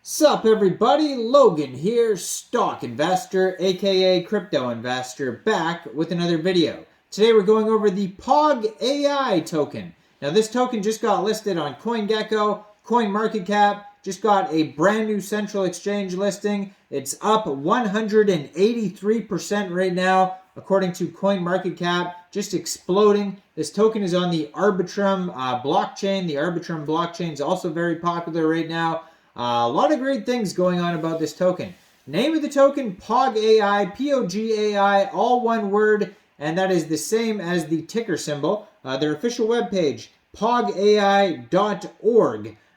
Sup everybody, Logan here, stock investor, aka crypto investor, back with another video. Today we're going over the Pogai token. Now this token just got listed on CoinGecko, CoinMarketCap, just got a brand new central exchange listing. It's up 183% right now, according to CoinMarketCap, just exploding. This token is on the Arbitrum blockchain. The Arbitrum blockchain is also very popular right now. A lot of great things going on about this token. Name of the token, Pogai, P-O-G-A-I, all one word, and that is the same as the ticker symbol. Their official webpage, pogai.org.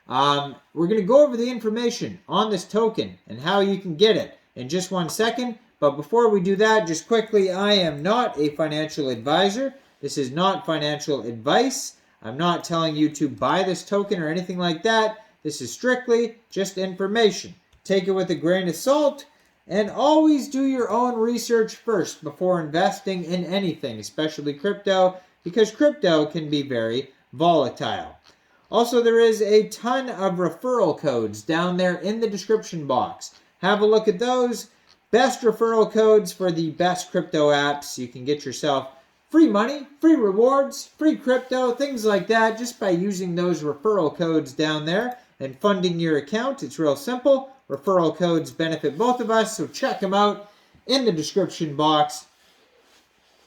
We're going to go over the information on this token and how you can get it in just 1 second. But before we do that, just quickly, I am not a financial advisor. This is not financial advice. I'm not telling you to buy this token or anything like that. This is strictly just information. Take it with a grain of salt, and always do your own research first before investing in anything, especially crypto, because crypto can be very volatile. Also, there is a ton of referral codes down there in the description box. Have a look at those. Best referral codes for the best crypto apps. You can get yourself free money, free rewards, free crypto, things like that, just by using those referral codes down there and funding your account. It's real simple. Referral codes benefit both of us, so check them out in the description box.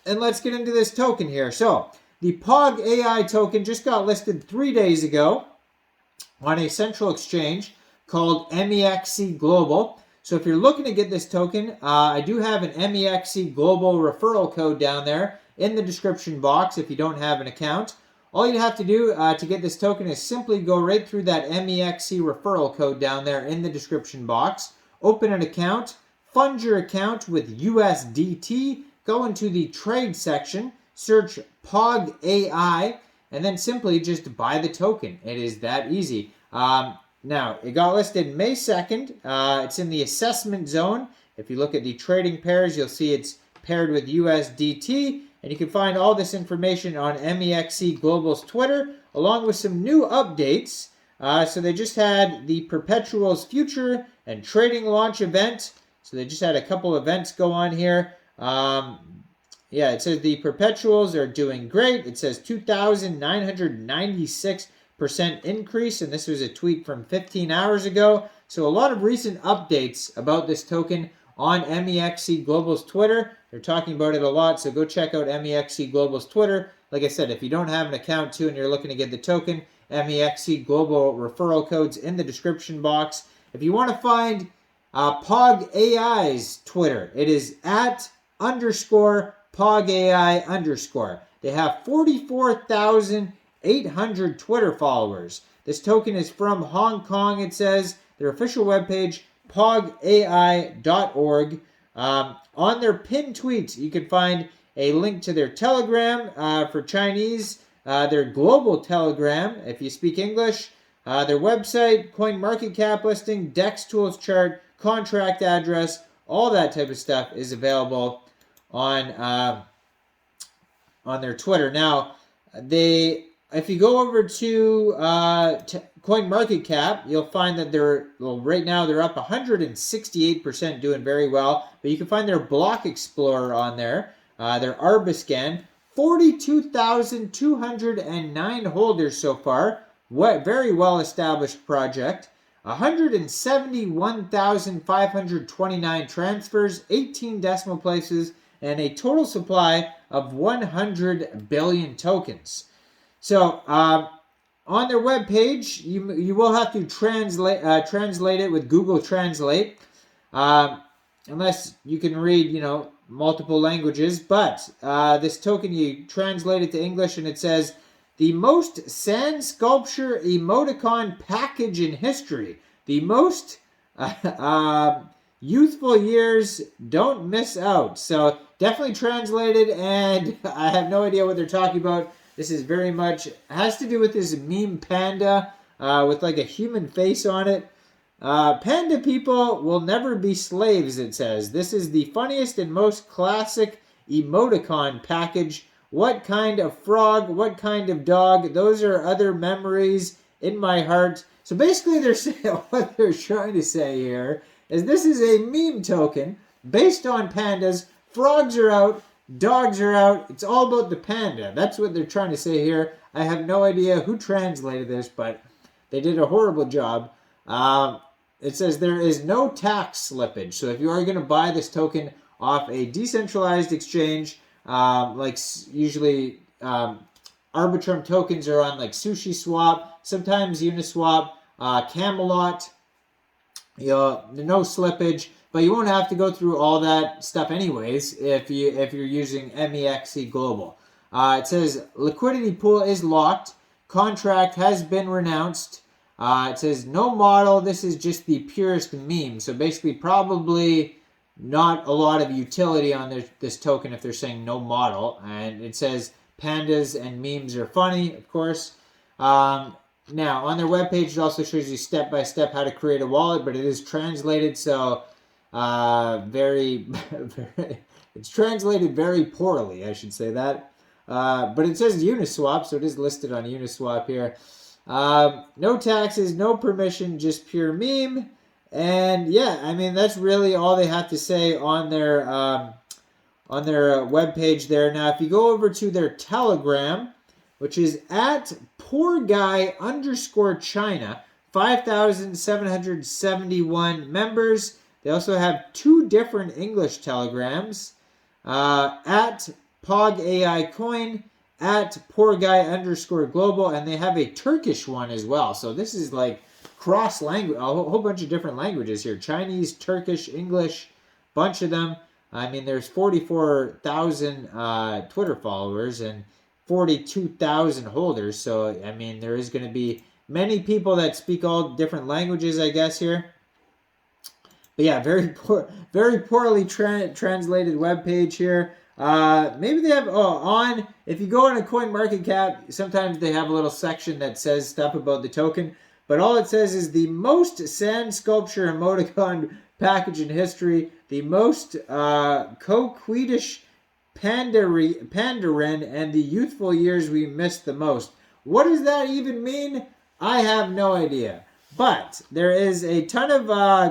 And let's get into this token here. So, the Pogai token just got listed 3 days ago on a central exchange called Mexc Global. So if you're looking to get this token, I do have an Mexc Global referral code down there in the description box if you don't have an account. All you have to do to get this token is simply go right through that Mexc referral code down there in the description box, open an account, fund your account with USDT, go into the trade section, search Pogai, and then simply just buy the token. It is that easy. Now, it got listed May 2nd. It's in the assessment zone. If you look at the trading pairs, you'll see it's paired with USDT. And you can find all this information on Mexc Global's Twitter, along with some new updates. So they just had the Perpetuals Future and Trading Launch event. So they just had a couple events go on here. Yeah, it says the Perpetuals are doing great. It says 2,996% increase, and this was a tweet from 15 hours ago. So a lot of recent updates about this token on Mexc Global's Twitter. They're talking about it a lot, so go check out Mexc Global's Twitter. Like I said, if you don't have an account too and you're looking to get the token, Mexc Global referral codes in the description box. If you want to find Pogai's Twitter, it is @_Pogai_. They have 44,800 Twitter followers. This token is from Hong Kong, it says. Their official webpage, pogai.org. On their pinned tweets, you can find a link to their Telegram for Chinese, their global Telegram if you speak English, their website, CoinMarketCap listing, DEX tools chart, contract address, all that type of stuff is available on their Twitter. Now, if you go over to CoinMarketCap, you'll find that right now they're up 168%, doing very well. But you can find their Block Explorer on there, their Arbiscan, 42,209 holders so far. Very well-established project. 171,529 transfers, 18 decimal places, and a total supply of 100 billion tokens. So, on their webpage, you will have to translate it with Google Translate, unless you can read, multiple languages. But this token, you translate it to English, and it says, the most sand sculpture emoticon package in history. The most youthful years, don't miss out. So, definitely translated, and I have no idea what they're talking about. This is very much, has to do with this meme Panda with like a human face on it. Panda people will never be slaves, it says. This is the funniest and most classic emoticon package. What kind of frog? What kind of dog? Those are other memories in my heart. So So basically, they're saying, what they're trying to say here is this is a meme token based on pandas. Frogs are out, dogs are out. It's all about the panda. That's what they're trying to say here. I have no idea who translated this, but they did a horrible job. It says there is no tax slippage. So if you are going to buy this token off a decentralized exchange, like usually Arbitrum tokens are on like Sushi Swap, sometimes Uniswap, Camelot, no slippage, but you won't have to go through all that stuff anyways if you're using Mexc Global. It says liquidity pool is locked, contract has been renounced. It says no model, this is just the purest meme. So basically probably not a lot of utility on this token if they're saying no model. And it says pandas and memes are funny, of course. Now, on their webpage, it also shows you step-by-step how to create a wallet, but it is translated, so it's translated very poorly, I should say that. But it says Uniswap, so it is listed on Uniswap here. No taxes, no permission, just pure meme. And yeah, I mean, that's really all they have to say on their webpage there. Now, if you go over to their Telegram, which is at Pogai_China, 5,771 members. They also have 2 different English Telegrams, at Pogai Coin, at Pogai_Global, and they have a Turkish one as well. So this is like cross-language, a whole bunch of different languages here. Chinese, Turkish, English, bunch of them. I mean, there's 44,000 Twitter followers and 42,000 holders. So, I mean, there is going to be many people that speak all different languages, I guess, here. But yeah, very poorly translated webpage here. Maybe they have, if you go on a CoinMarketCap, sometimes they have a little section that says stuff about the token. But all it says is the most sand sculpture emoticon package in history, the most coquettish pandaren, and the youthful years we missed the most. What does that even mean? I have no idea. But there is a ton of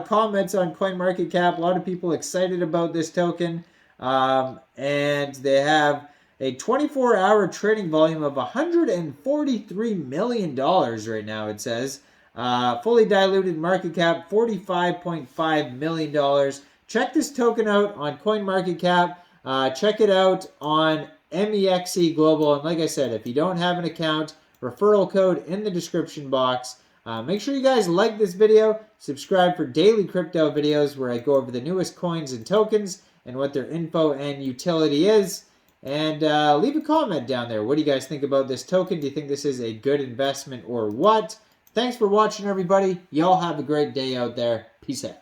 comments on CoinMarketCap. A lot of people excited about this token. And they have a 24-hour trading volume of $143 million right now, it says. Fully diluted market cap, $45.5 million. Check this token out on CoinMarketCap. Check it out on Mexc Global. And like I said, if you don't have an account, referral code in the description box. Make sure you guys like this video. Subscribe for daily crypto videos where I go over the newest coins and tokens and what their info and utility is. And leave a comment down there. What do you guys think about this token? Do you think this is a good investment or what? Thanks for watching, everybody. Y'all have a great day out there. Peace out.